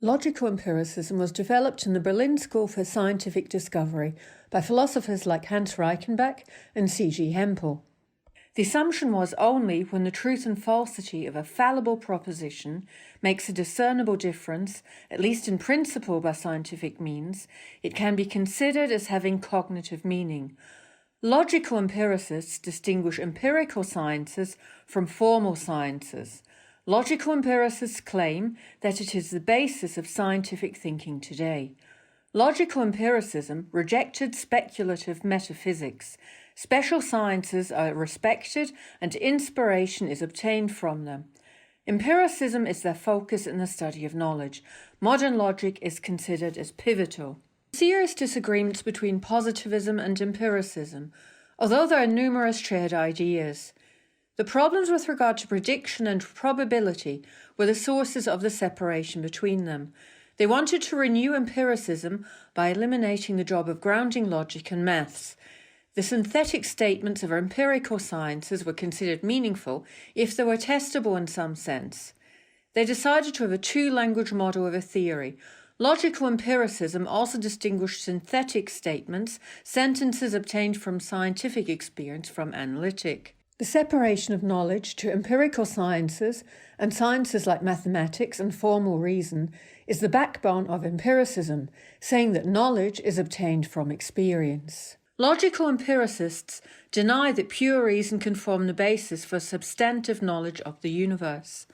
Logical empiricism was developed in the Berlin School for Scientific Discovery by philosophers like Hans Reichenbach and C.G. Hempel. The assumption was only when the truth and falsity of a fallible proposition makes a discernible difference, at least in principle by scientific means, it can be considered as having cognitive meaning. Logical empiricists distinguish empirical sciences from formal sciences. Logical empiricists claim that it is the basis of scientific thinking today. Logical empiricism rejected speculative metaphysics. Special sciences are respected and inspiration is obtained from them. Empiricism is their focus in the study of knowledge. Modern logic is considered as pivotal. Serious disagreements between positivism and empiricism, although there are numerous shared ideas. The problems with regard to prediction and probability were the sources of the separation between them. They wanted to renew empiricism by eliminating the job of grounding logic and maths. The synthetic statements of empirical sciences were considered meaningful if they were testable in some sense. They decided to have a two-language model of a theory. Logical empiricism also distinguished synthetic statements, sentences obtained from scientific experience, from analytic. The separation of knowledge to empirical sciences and sciences like mathematics and formal reason is the backbone of empiricism, saying that knowledge is obtained from experience. Logical empiricists deny that pure reason can form the basis for substantive knowledge of the universe.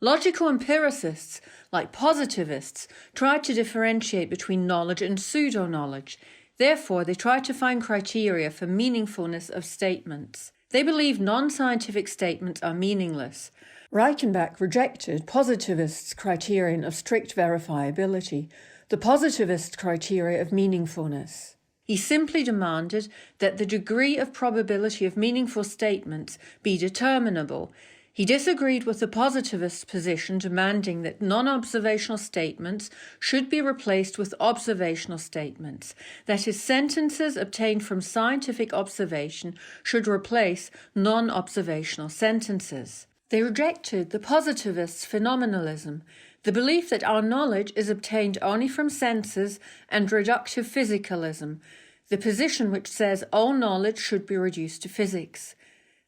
Logical empiricists, like positivists, try to differentiate between knowledge and pseudo-knowledge. Therefore, they try to find criteria for meaningfulness of statements. They believe non-scientific statements are meaningless. Reichenbach rejected positivists' criterion of strict verifiability, the positivist criteria of meaningfulness. He simply demanded that the degree of probability of meaningful statements be determinable. He disagreed with the positivist position demanding that non-observational statements should be replaced with observational statements, that is, sentences obtained from scientific observation should replace non-observational sentences. They rejected the positivist phenomenalism, the belief that our knowledge is obtained only from senses, and reductive physicalism, the position which says all knowledge should be reduced to physics.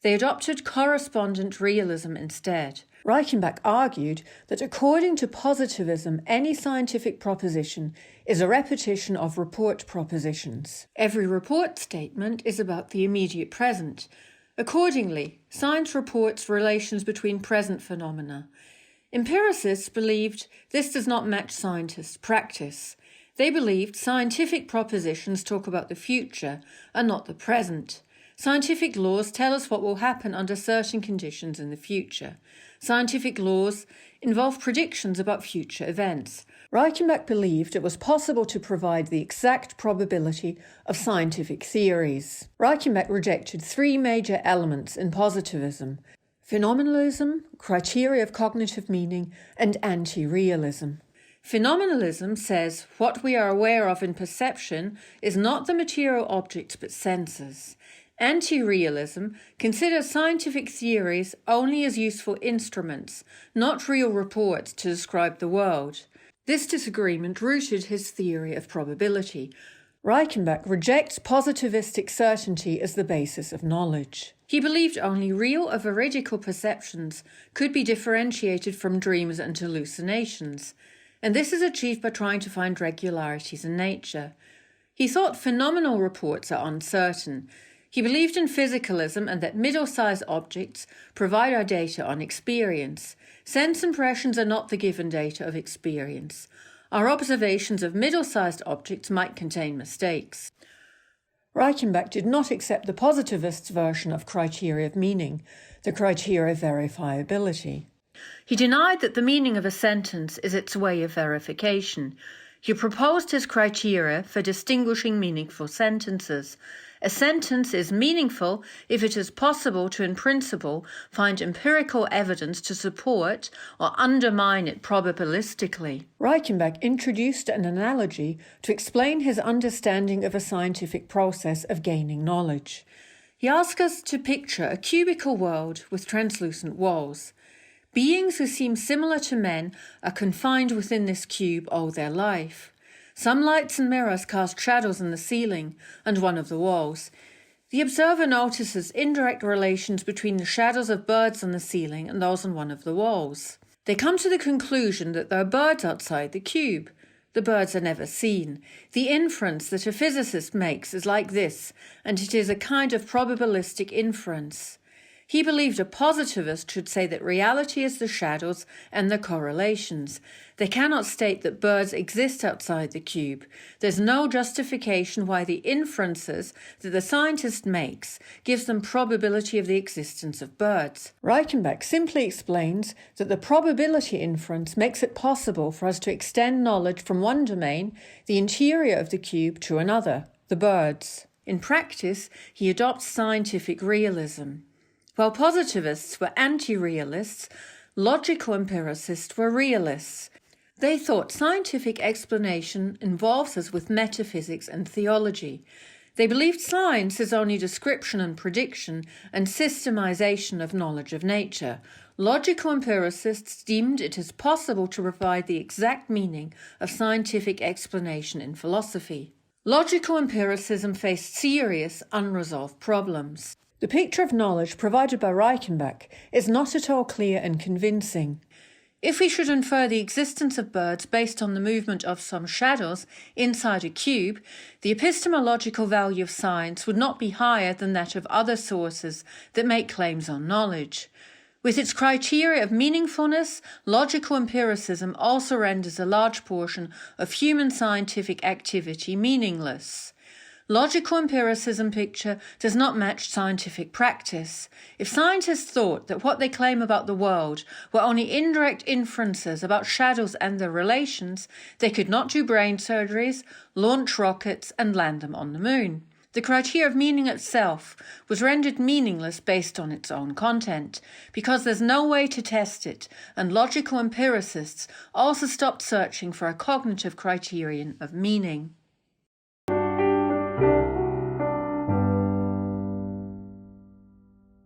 They adopted correspondent realism instead. Reichenbach argued that according to positivism, any scientific proposition is a repetition of report propositions. Every report statement is about the immediate present. Accordingly, science reports relations between present phenomena. Empiricists believed this does not match scientists' practice. They believed scientific propositions talk about the future and not the present. Scientific laws tell us what will happen under certain conditions in the future. Scientific laws involve predictions about future events. Reichenbach believed it was possible to provide the exact probability of scientific theories. Reichenbach rejected three major elements in positivism: phenomenalism, criteria of cognitive meaning, and anti-realism. Phenomenalism says what we are aware of in perception is not the material objects but senses. Anti-realism considers scientific theories only as useful instruments, not real reports to describe the world. This disagreement rooted his theory of probability. Reichenbach rejects positivistic certainty as the basis of knowledge. He believed only real or veridical perceptions could be differentiated from dreams and hallucinations, and this is achieved by trying to find regularities in nature. He thought phenomenal reports are uncertain. He believed in physicalism and that middle-sized objects provide our data on experience. Sense impressions are not the given data of experience. Our observations of middle-sized objects might contain mistakes. Reichenbach did not accept the positivist's version of criteria of meaning, the criteria of verifiability. He denied that the meaning of a sentence is its way of verification. He proposed his criteria for distinguishing meaningful sentences. A sentence is meaningful if it is possible to, in principle, find empirical evidence to support or undermine it probabilistically. Reichenbach introduced an analogy to explain his understanding of a scientific process of gaining knowledge. He asked us to picture a cubical world with translucent walls. Beings who seem similar to men are confined within this cube all their life. Some lights and mirrors cast shadows on the ceiling and one of the walls. The observer notices indirect relations between the shadows of birds on the ceiling and those on one of the walls. They come to the conclusion that there are birds outside the cube. The birds are never seen. The inference that a physicist makes is like this, and it is a kind of probabilistic inference. He believed a positivist should say that reality is the shadows and the correlations. They cannot state that birds exist outside the cube. There's no justification why the inferences that the scientist makes gives them probability of the existence of birds. Reichenbach simply explains that the probability inference makes it possible for us to extend knowledge from one domain, the interior of the cube, to another, the birds. In practice, he adopts scientific realism. While positivists were anti-realists, logical empiricists were realists. They thought scientific explanation involves us with metaphysics and theology. They believed science is only description and prediction and systemization of knowledge of nature. Logical empiricists deemed it as possible to provide the exact meaning of scientific explanation in philosophy. Logical empiricism faced serious, unresolved problems. The picture of knowledge provided by Reichenbach is not at all clear and convincing. If we should infer the existence of birds based on the movement of some shadows inside a cube, the epistemological value of science would not be higher than that of other sources that make claims on knowledge. With its criteria of meaningfulness, logical empiricism also renders a large portion of human scientific activity meaningless. Logical empiricism picture does not match scientific practice. If scientists thought that what they claim about the world were only indirect inferences about shadows and their relations, they could not do brain surgeries, launch rockets, and land them on the moon. The criteria of meaning itself was rendered meaningless based on its own content, because there's no way to test it, and logical empiricists also stopped searching for a cognitive criterion of meaning.